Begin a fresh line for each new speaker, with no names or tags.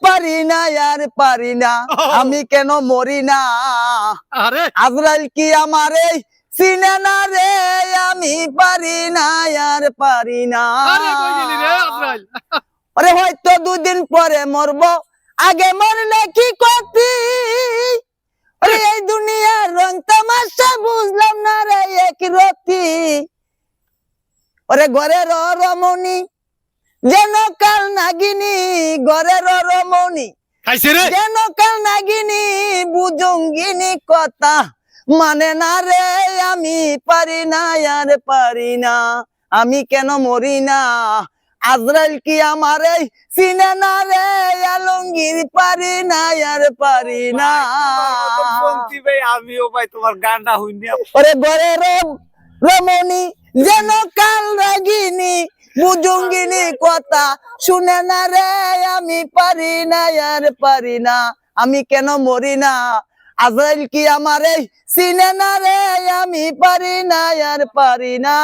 পারি না আর পারি না, আমি কেন মরি না?
আরে
আজরাইল কি আমারে চিনে না রে, আমি পারি না আর পারি না।
আরে কই গেলি রে আজরাইল?
আরে হয়তো দুদিন পরে মরবো, আগে মরলে কি করতি? আরে এই দুনিয়ার রং তামাশা বুঝলাম না রে এক রতি। ওরে ঘরের রমণী যেন কাল নাগিনী, ঘরের রমণী
খাইছে রে?
যেন কাল নাগিনী, বুঝঙ্গিনী কথা মানে না রে, আমি পারি না আর পারি না, আমি কেন মরি না? আজরাইল কি আমারে চিনে না রে, আলমগীর পারি না আর পারি না।
ভাই আমিও ভাই তোমার গানটা হইনি।
ওরে ঘরের রমণী যেন কাল রাগিনী, বুঝঙ্গিনী কথা শুনে না রে, আমি পারি না আর পারি না, আমি কেন মরি না? আজরাইল কি আমারে চিনে না রে, আমি পারি না আর পারি না।